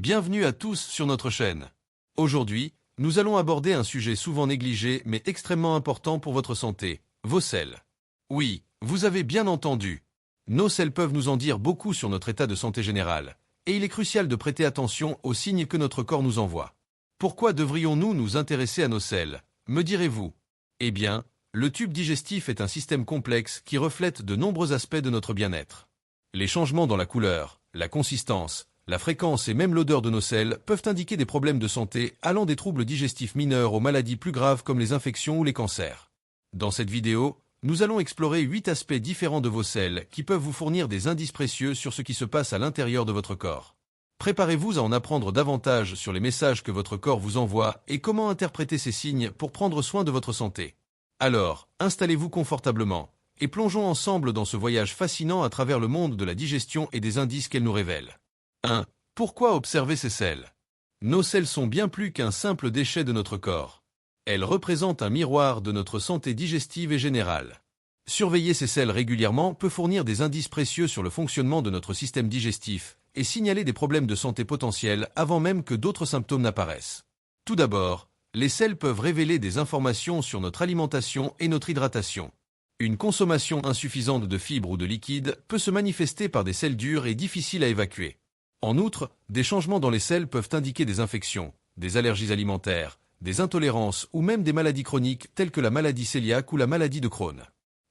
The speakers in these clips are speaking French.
Bienvenue à tous sur notre chaîne. Aujourd'hui, nous allons aborder un sujet souvent négligé mais extrêmement important pour votre santé, vos selles. Oui, vous avez bien entendu. Nos selles peuvent nous en dire beaucoup sur notre état de santé général, et il est crucial de prêter attention aux signes que notre corps nous envoie. Pourquoi devrions-nous nous intéresser à nos selles, me direz-vous? Eh bien, le tube digestif est un système complexe qui reflète de nombreux aspects de notre bien-être. Les changements dans la couleur, la consistance, la fréquence et même l'odeur de nos selles peuvent indiquer des problèmes de santé allant des troubles digestifs mineurs aux maladies plus graves comme les infections ou les cancers. Dans cette vidéo, nous allons explorer 8 aspects différents de vos selles qui peuvent vous fournir des indices précieux sur ce qui se passe à l'intérieur de votre corps. Préparez-vous à en apprendre davantage sur les messages que votre corps vous envoie et comment interpréter ces signes pour prendre soin de votre santé. Alors, installez-vous confortablement et plongeons ensemble dans ce voyage fascinant à travers le monde de la digestion et des indices qu'elle nous révèle. 1. Pourquoi observer ces selles? Nos selles sont bien plus qu'un simple déchet de notre corps. Elles représentent un miroir de notre santé digestive et générale. Surveiller ces selles régulièrement peut fournir des indices précieux sur le fonctionnement de notre système digestif et signaler des problèmes de santé potentiels avant même que d'autres symptômes n'apparaissent. Tout d'abord, les selles peuvent révéler des informations sur notre alimentation et notre hydratation. Une consommation insuffisante de fibres ou de liquides peut se manifester par des selles dures et difficiles à évacuer. En outre, des changements dans les selles peuvent indiquer des infections, des allergies alimentaires, des intolérances ou même des maladies chroniques telles que la maladie cœliaque ou la maladie de Crohn.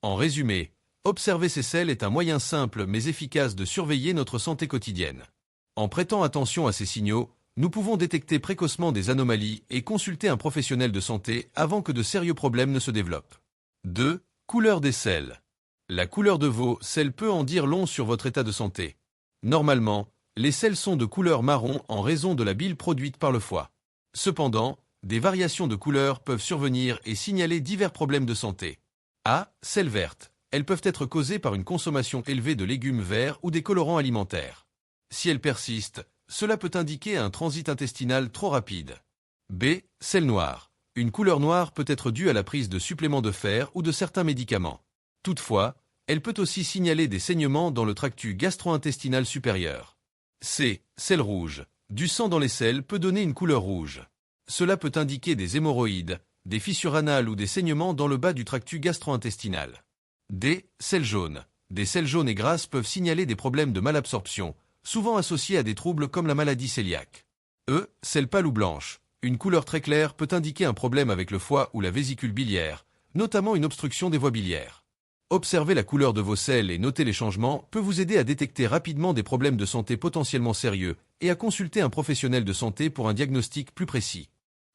En résumé, observer ces selles est un moyen simple mais efficace de surveiller notre santé quotidienne. En prêtant attention à ces signaux, nous pouvons détecter précocement des anomalies et consulter un professionnel de santé avant que de sérieux problèmes ne se développent. 2. Couleur des selles. La couleur de vos selles peut en dire long sur votre état de santé. Normalement, les selles sont de couleur marron en raison de la bile produite par le foie. Cependant, des variations de couleur peuvent survenir et signaler divers problèmes de santé. A. Selles vertes. Elles peuvent être causées par une consommation élevée de légumes verts ou des colorants alimentaires. Si elles persistent, cela peut indiquer un transit intestinal trop rapide. B. Selles noires. Une couleur noire peut être due à la prise de suppléments de fer ou de certains médicaments. Toutefois, elle peut aussi signaler des saignements dans le tractus gastro-intestinal supérieur. C. Selles rouges. Du sang dans les selles peut donner une couleur rouge. Cela peut indiquer des hémorroïdes, des fissures anales ou des saignements dans le bas du tractus gastro-intestinal. D. Selles jaunes. Des selles jaunes et grasses peuvent signaler des problèmes de malabsorption, souvent associés à des troubles comme la maladie cœliaque. E. Selles pâles ou blanches. Une couleur très claire peut indiquer un problème avec le foie ou la vésicule biliaire, notamment une obstruction des voies biliaires. Observer la couleur de vos selles et noter les changements peut vous aider à détecter rapidement des problèmes de santé potentiellement sérieux et à consulter un professionnel de santé pour un diagnostic plus précis.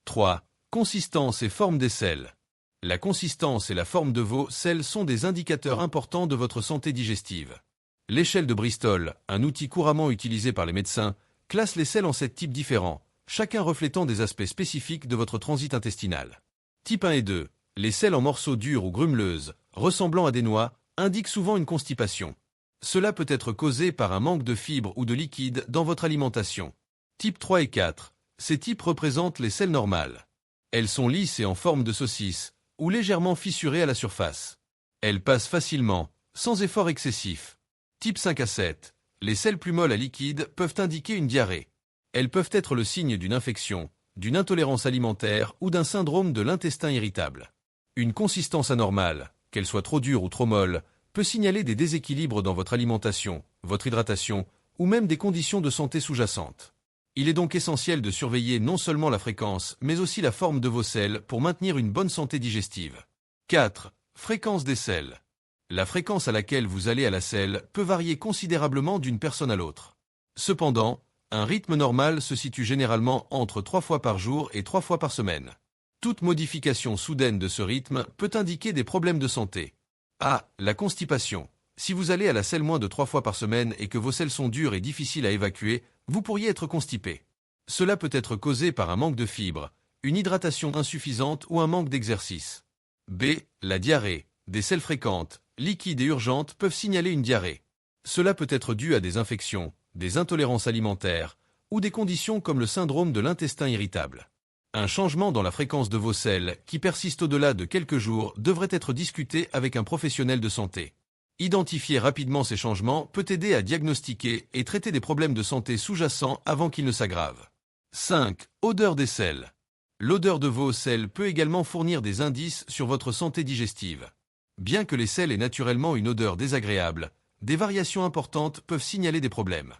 3. Consistance et forme des selles. La consistance et la forme de vos selles sont des indicateurs importants de votre santé digestive. L'échelle de Bristol, un outil couramment utilisé par les médecins, classe les selles en 7 types différents, chacun reflétant des aspects spécifiques de votre transit intestinal. Type 1 et 2. Les selles en morceaux durs ou grumeleuses, ressemblant à des noix, indiquent souvent une constipation. Cela peut être causé par un manque de fibres ou de liquide dans votre alimentation. Type 3 et 4. Ces types représentent les selles normales. Elles sont lisses et en forme de saucisse, ou légèrement fissurées à la surface. Elles passent facilement, sans effort excessif. Type 5 à 7. Les selles plus molles à liquide peuvent indiquer une diarrhée. Elles peuvent être le signe d'une infection, d'une intolérance alimentaire ou d'un syndrome de l'intestin irritable. Une consistance anormale, qu'elle soit trop dure ou trop molle, peut signaler des déséquilibres dans votre alimentation, votre hydratation ou même des conditions de santé sous-jacentes. Il est donc essentiel de surveiller non seulement la fréquence, mais aussi la forme de vos selles pour maintenir une bonne santé digestive. 4. Fréquence des selles. La fréquence à laquelle vous allez à la selle peut varier considérablement d'une personne à l'autre. Cependant, un rythme normal se situe généralement entre 3 fois par jour et 3 fois par semaine. Toute modification soudaine de ce rythme peut indiquer des problèmes de santé. A. La constipation. Si vous allez à la selle moins de 3 fois par semaine et que vos selles sont dures et difficiles à évacuer, vous pourriez être constipé. Cela peut être causé par un manque de fibres, une hydratation insuffisante ou un manque d'exercice. B. La diarrhée. Des selles fréquentes, liquides et urgentes peuvent signaler une diarrhée. Cela peut être dû à des infections, des intolérances alimentaires ou des conditions comme le syndrome de l'intestin irritable. Un changement dans la fréquence de vos selles qui persiste au-delà de quelques jours devrait être discuté avec un professionnel de santé. Identifier rapidement ces changements peut aider à diagnostiquer et traiter des problèmes de santé sous-jacents avant qu'ils ne s'aggravent. 5. Odeur des selles. L'odeur de vos selles peut également fournir des indices sur votre santé digestive. Bien que les selles aient naturellement une odeur désagréable, des variations importantes peuvent signaler des problèmes.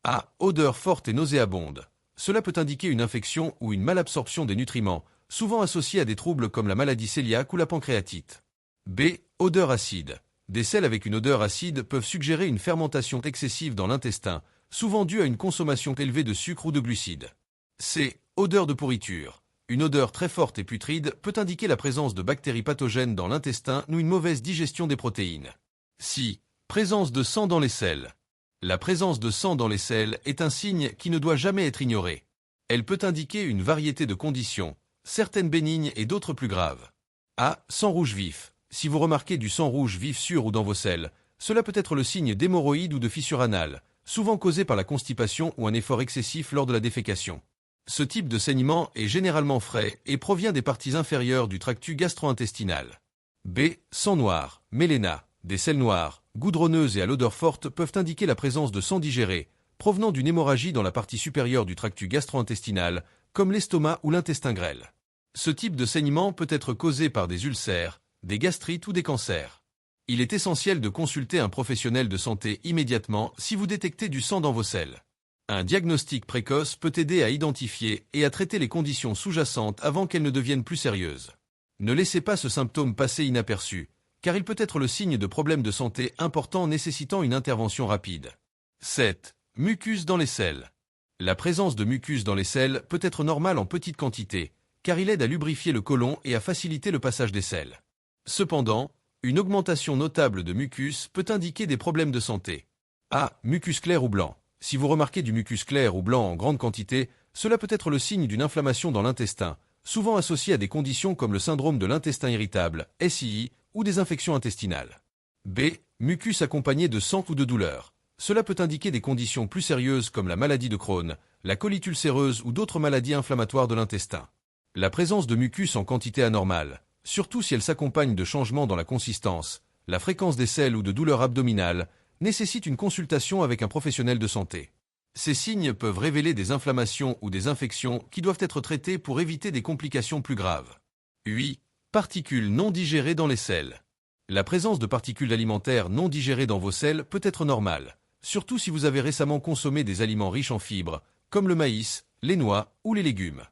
A. Odeur forte et nauséabonde. Cela peut indiquer une infection ou une malabsorption des nutriments, souvent associée à des troubles comme la maladie cœliaque ou la pancréatite. B. Odeur acide. Des selles avec une odeur acide peuvent suggérer une fermentation excessive dans l'intestin, souvent due à une consommation élevée de sucre ou de glucides. C. Odeur de pourriture. Une odeur très forte et putride peut indiquer la présence de bactéries pathogènes dans l'intestin ou une mauvaise digestion des protéines. C. Présence de sang dans les selles. La présence de sang dans les selles est un signe qui ne doit jamais être ignoré. Elle peut indiquer une variété de conditions, certaines bénignes et d'autres plus graves. A. Sang rouge vif. Si vous remarquez du sang rouge vif sur ou dans vos selles, cela peut être le signe d'hémorroïdes ou de fissures anales, souvent causées par la constipation ou un effort excessif lors de la défécation. Ce type de saignement est généralement frais et provient des parties inférieures du tractus gastro-intestinal. B. Sang noir, méléna. Des selles noires, goudronneuses et à l'odeur forte peuvent indiquer la présence de sang digéré, provenant d'une hémorragie dans la partie supérieure du tractus gastro-intestinal, comme l'estomac ou l'intestin grêle. Ce type de saignement peut être causé par des ulcères, des gastrites ou des cancers. Il est essentiel de consulter un professionnel de santé immédiatement si vous détectez du sang dans vos selles. Un diagnostic précoce peut aider à identifier et à traiter les conditions sous-jacentes avant qu'elles ne deviennent plus sérieuses. Ne laissez pas ce symptôme passer inaperçu, car il peut être le signe de problèmes de santé importants nécessitant une intervention rapide. 7. Mucus dans les selles. La présence de mucus dans les selles peut être normale en petite quantité, car il aide à lubrifier le côlon et à faciliter le passage des selles. Cependant, une augmentation notable de mucus peut indiquer des problèmes de santé. A. Mucus clair ou blanc. Si vous remarquez du mucus clair ou blanc en grande quantité, cela peut être le signe d'une inflammation dans l'intestin, souvent associée à des conditions comme le syndrome de l'intestin irritable, SII, ou des infections intestinales. B. Mucus accompagné de sang ou de douleur. Cela peut indiquer des conditions plus sérieuses comme la maladie de Crohn, la colite ulcéreuse ou d'autres maladies inflammatoires de l'intestin. La présence de mucus en quantité anormale, surtout si elle s'accompagne de changements dans la consistance, la fréquence des selles ou de douleurs abdominales, nécessite une consultation avec un professionnel de santé. Ces signes peuvent révéler des inflammations ou des infections qui doivent être traitées pour éviter des complications plus graves. 8. Particules non digérées dans les selles. La présence de particules alimentaires non digérées dans vos selles peut être normale, surtout si vous avez récemment consommé des aliments riches en fibres, comme le maïs, les noix ou les légumes.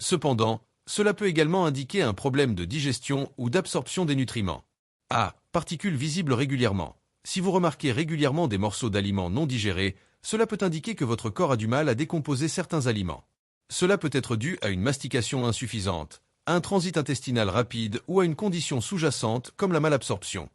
Cependant, cela peut également indiquer un problème de digestion ou d'absorption des nutriments. A. Particules visibles régulièrement. Si vous remarquez régulièrement des morceaux d'aliments non digérés, cela peut indiquer que votre corps a du mal à décomposer certains aliments. Cela peut être dû à une mastication insuffisante, à un transit intestinal rapide ou à une condition sous-jacente comme la malabsorption.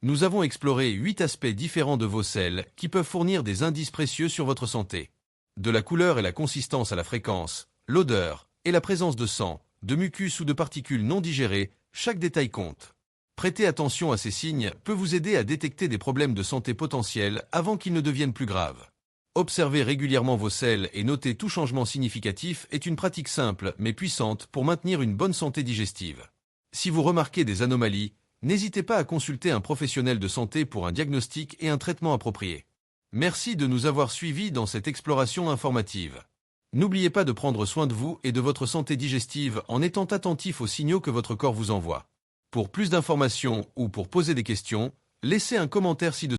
Nous avons exploré 8 aspects différents de vos selles qui peuvent fournir des indices précieux sur votre santé. De la couleur et la consistance à la fréquence, l'odeur et la présence de sang, de mucus ou de particules non digérées, chaque détail compte. Prêter attention à ces signes peut vous aider à détecter des problèmes de santé potentiels avant qu'ils ne deviennent plus graves. Observer régulièrement vos selles et noter tout changement significatif est une pratique simple mais puissante pour maintenir une bonne santé digestive. Si vous remarquez des anomalies, n'hésitez pas à consulter un professionnel de santé pour un diagnostic et un traitement approprié. Merci de nous avoir suivis dans cette exploration informative. N'oubliez pas de prendre soin de vous et de votre santé digestive en étant attentif aux signaux que votre corps vous envoie. Pour plus d'informations ou pour poser des questions, laissez un commentaire ci-dessous.